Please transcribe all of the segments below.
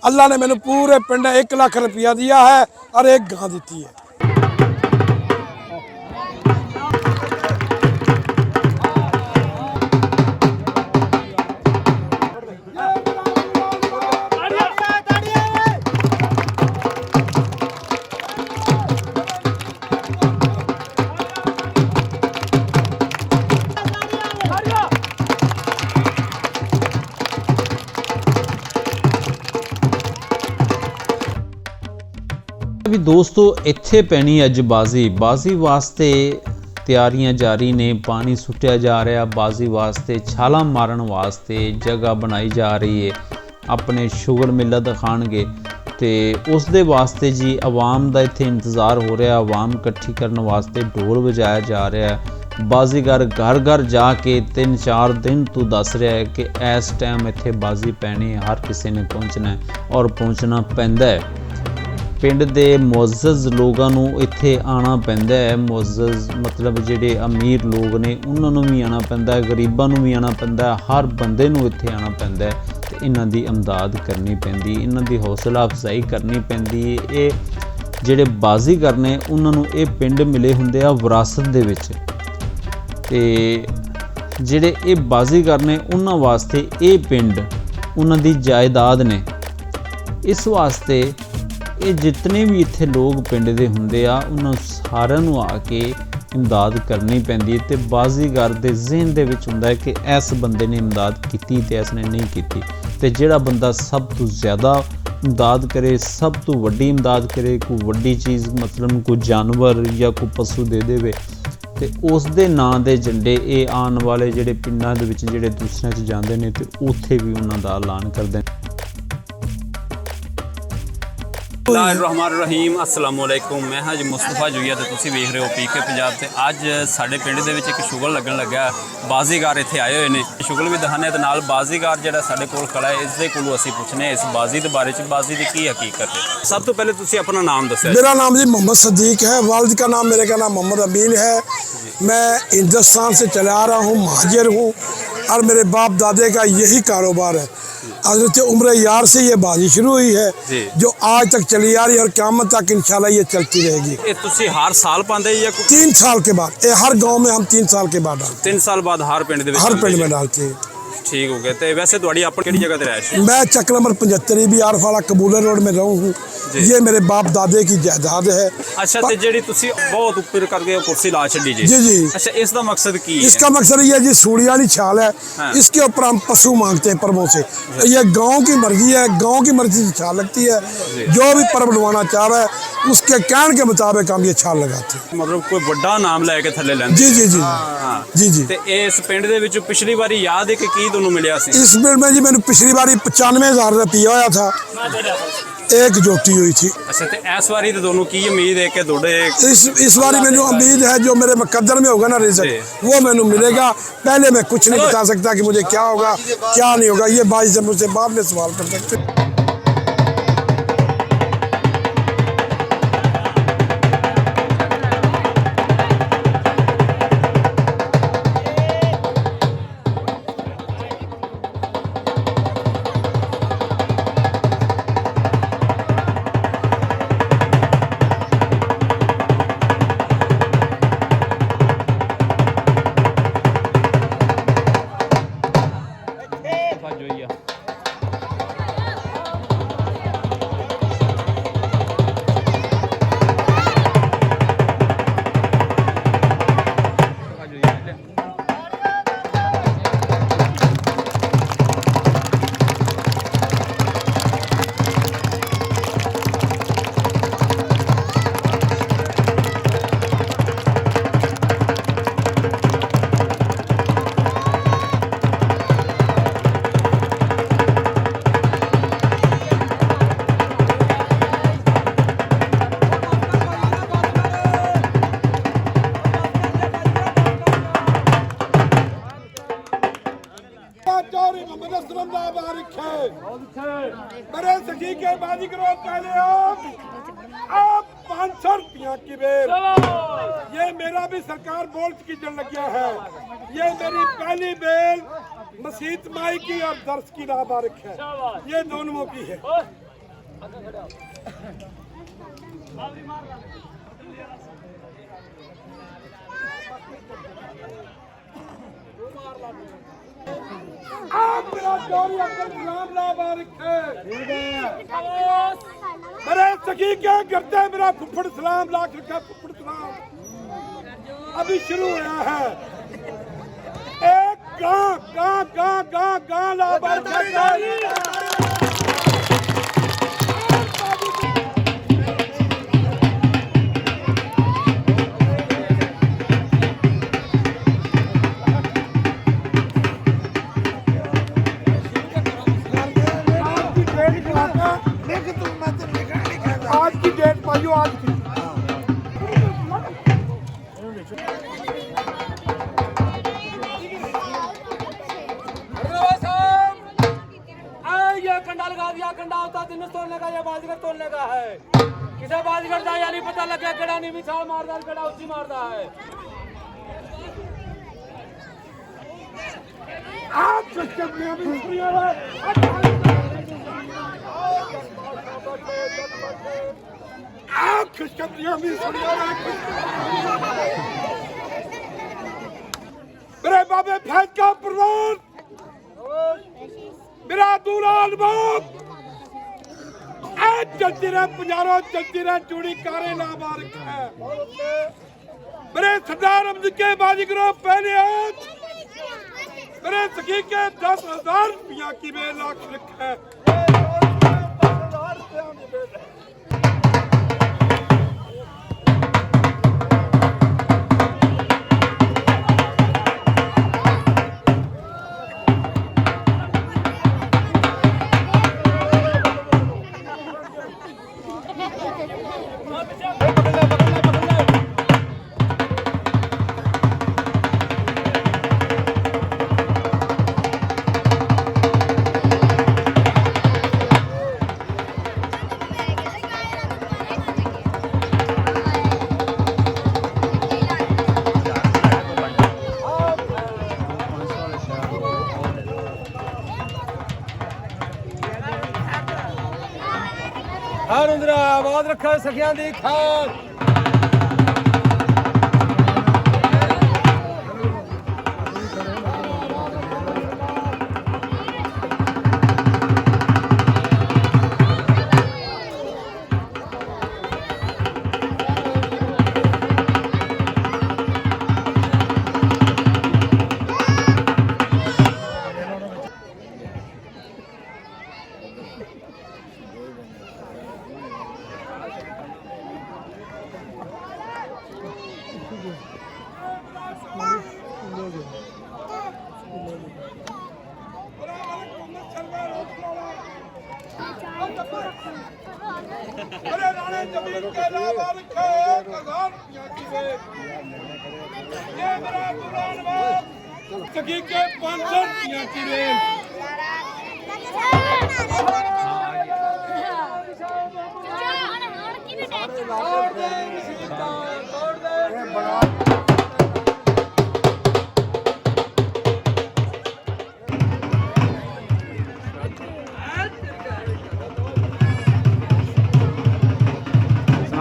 अल्लाह ने मैंने पूरे पिंड 1 लाख रुपया दिया है और 1 गां दी है। भी दोस्तों इत्थे पैनी अज बाजी वास्ते तैयारियां जारी ने। पानी सुट्टिया जा रहा, बाजी वास्ते छाला मारन वास्ते जगह बनाई जा रही है। अपने शुगर मेला दिखाणगे तो उस दे वास्ते जी आवाम का इत्थे इंतज़ार हो रहा। आवाम इकट्ठी करने वास्ते ढोल बजाया जा रहा है। बाजीगर घर घर जाके 3-4 दिन तो दस रहा है कि इस टाइम इत्थे बाजी पैनी है, हर किसी ने पहुँचना है और पहुँचना पैंदा है। पिंड दे मुअज़्ज़ज़ लोगों नूं इत्थे आना पैंदा है। मुअज़्ज़ज़ मतलब जिहड़े अमीर लोग ने उन्हां नूं भी आना पैंदा है, गरीबां नूं भी आना पैंदा है, हर बंदे नूं इत्थे आना पैंदा है ते इन्हां दी इमदाद करनी पैंदी, इन्हां दी हौसला अफजाई करनी पैंदी है। ये जिहड़े बाजीगर ने उन्हां नूं ये पिंड मिले हुंदे आ विरासत दे विच ते जिहड़े ये बाजीगर ने उन्हां वास्ते ये पिंड उन्हां दी जायदाद ने। इस वास्ते ये जितने भी इत्थे लोग पिंड दे हुंदे आ उन्हां सारिआं नूं आके इमदाद करनी पैंदी ते बाजीगर दे ज़हन दे विच हुंदा है कि इस बंदे ने इमदाद कीती ते इसने नहीं कीती। ते जिहड़ा बंदा सब तो ज़्यादा इमदाद करे, सब तो वड्डी इमदाद करे, कोई वड्डी चीज़ मतलब कोई जानवर या कोई पशु दे देवे ते उस दे नां दे झंडे ये आने वाले जिहड़े पिंडां दे विच जिहड़े दूसरिਆਂ 'ਚ ਜਾਂਦੇ ने ते उत्थे भी उन्हां दा ऐलान करदे ने। रहमान अस्सलामु अलैकुम। मैं हाँ जी मुस्तफा जुईया तो तुसी वेख रहे हो पीके पंजाब ते अज साडे पिंड दे विच एक शुगल लगन लग्या। बाजीगर इत्थे आए हुए ने, शुगल भी दिखाने ते नाल बाजीगर जिहड़ा साडे कोल खड़ा है इस दे कोलों असीं पुछने इस बाजी दे बारे च, बाजी दी की हकीकत है। सब तो पहले तुसी अपना नाम दस्सो। मेरा नाम जी मोहम्मद सदीक है, वालिद का नाम मेरे का नाम मोहम्मद अमीन है। मैं हिंदुस्तान से चला आ रहा हूँ, महाजिर हूँ और मेरे बाप दादे का यही कारोबार है। हज़रत उम्र यार से ये बाजी शुरू हुई है जो आज तक चली आ रही है और क़यामत तक इंशाल्लाह ये चलती रहेगी। ये तुसी हर साल पांदे या 3 साल के बाद? हर गांव में हम 3 साल के बाद डालते। 3 साल बाद हर पिंड दे विच? हर पिंड में डालते हैं। ठीक हो गया। तो वैसे तुहाडी अपनी किहड़ी जगह ते रहाइश? मैं चक नंबर 75 भी आरफाला कबूलर रोड में रहूँ हूँ। ये मेरे बाप दादे की जायदाद है। अच्छा, तो जेडी तुसी बहुत ऊपर करके कुर्सी ला छड़ी जी? जी। अच्छा, इसका मकसद की है? इसका मकसद ये जी सूड़ी वाली छाल है। हाँ। इसके ऊपर हम पशु मांगते हैं परबों से। ये गांव की मर्जी है, गांव की मर्जी से छाल लगती है। जो भी परब लवाना चाह रहा है उसके कहने के मुताबिक हम ये छाल लगाते हैं। मतलब कोई बड़ा नाम लेके थले लेंदे? जी। हाँ। जी। ते इस पिंड दे विच पिछली बारी याद है कि की तुहानू मिलिया सी? इस पिंड में जी मैंने पिछली बारी 95,000 रुपया होया था, एक जोटी हुई थी। अच्छा, तो इस बारी तो दोनों की उम्मीद है कि थोड़े इस बारी में जो उम्मीद है जो मेरे मुकद्दर में होगा ना रिजल्ट वो मैंने मिलेगा। पहले मैं कुछ नहीं बता सकता कि मुझे क्या होगा क्या नहीं होगा। ये भाई से मुझसे बाद में सवाल कर सकते। मेरे सखी के बाजीगरों पहले आप 500 रुपया की बेल। ये मेरा भी सरकार बोल्ट की जल लग गया है। ये मेरी पहली बेल मसीत माई की और दर्श की नाबारिक है। ये दोनों की है। आप मेरा जौहरी अब्दुल सलाम लाबारिक है। मेरे सखी क्या करते हैं, मेरा फुफड़ सलाम लाख रखा, फुफड़ सलाम अभी शुरू हुआ है। एक गां गां गां गां गां लाबारिक है। आज की डेट पाइयो, आज की ये कंडा लगा दिया, कंडा होता दिन तोड़ने का, ये बाजीगर तोड़ने का है। किसे बाजीगर का यानी पता लगे, गड़ा नहीं भी छाल मारदा, गड़ा उच्ची मारदा है। आप सिस्टम में अभी सुनिए आप खुशखबरियां भी सुनिए। मेरे बाबे फैज का प्रधान, मेरा दूल्हा अनबाब, जंजीरें पंजारों, जंजीरें चूड़ी कारे लाबारिक है। मेरे सरदार अमद के बाजीगरों पहले आज मेरे सखी के 10,000 रुपया की वे लाख रखा है। हर उंदरा आबाद रखा सखियां दी खान। मेरे राणे जमीन के लाबारिक है, 1,000 रुपया की वे। ये मेरा दूल्हा अनबाब, सखी के 500 रुपया की वे।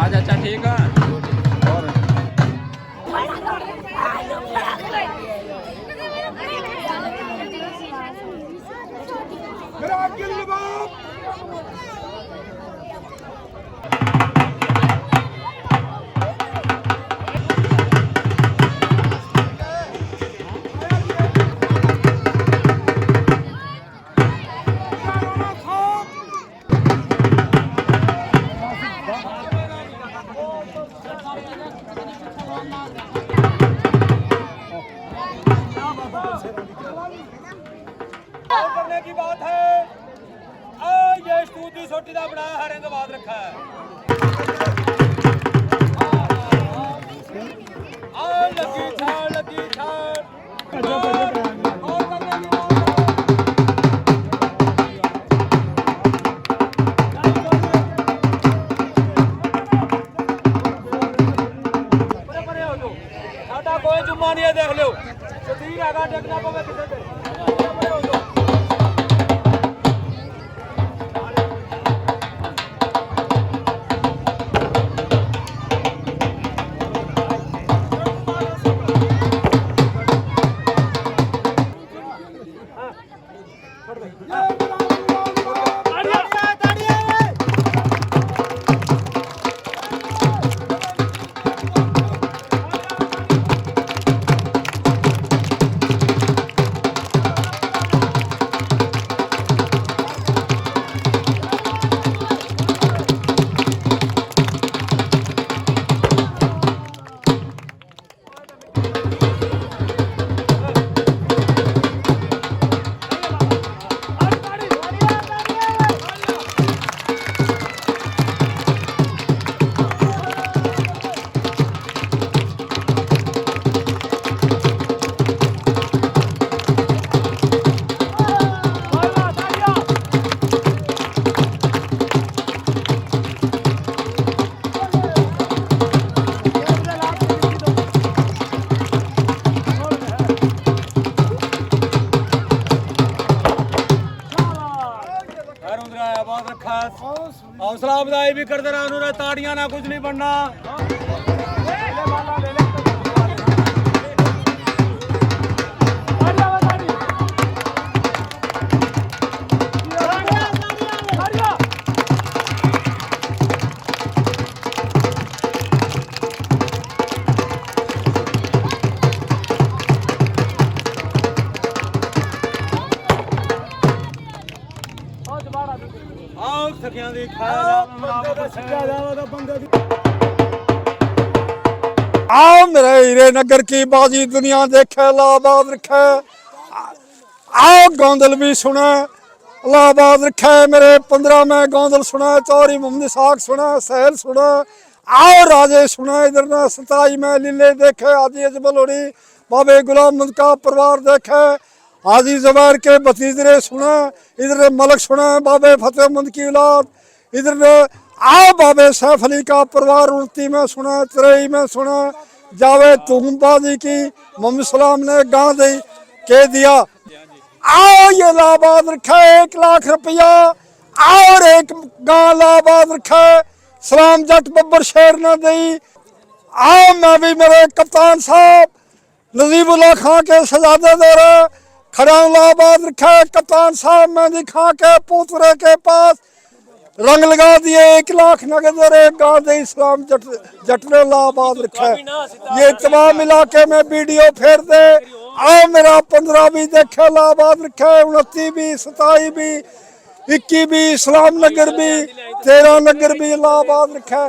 आज अच्छा ठीक है। और मेरा अब्दुल नवाब, करने की बात है। ये स्तूति छोटी का बनाया है, रंग बाद रखा है। लगी छाल, लगी छाल। और करने की बात है। साडा कोई जुम्मा नहीं है, देख लो। शतीर आगा टेकना पवे किसे ते। लाबाद रखा, हौसला अफजाई भी करते रहो, उन्होंने ताड़ियां ना कुछ नहीं बनना। आओ सखियां दी आओ मेरे हीरे नगर की बाजी दुनिया देखे लाबाद रखे। आओ गौंदल भी सुने लाबाद रखे। मेरे 15 में गौंदल सुना, चौरी मोहम्मद साग सुना, सहल सुना। आओ राजे सुना इधर ना 27 में लीले देखे। आदि अजमल होनी बाबे गुलाम मुल्क का परिवार देखे। हाजी जबैर के भतीजरे सुना, इधर मलक सुना बाबे फतेहमंद की औलाद। इधर आओ बाबे सैफ अली का परिवार 29 में सुना, 23 में सुना। जावे तुमबाजी की मोहम्मद सलाम ने गां दी के दिया। आओ ये लाबाद रखे 1 लाख रुपया। और एक गां लाबाद रखे सलाम जट बब्बर शेर ने दी। आओ मैं भी मेरे कप्तान साहब नजीबुल्ला खां के सजादे दे रहे खड़ा लाबाद रखे। कप्तान साहब मेहंदी खां के पोतरे के पास रंग लगा दिए। 1 लाख नगद और एक गांव दे इस्लाम जट ने लाबाद रखे। ये तमाम इलाके में वीडियो फेर दे। आओ मेरा 15 भी देखे लाबाद रखे, 29 भी, 27 भी, 21 भी, इस्लाम नगर भी, 13 नगर भी लाबाद रखे।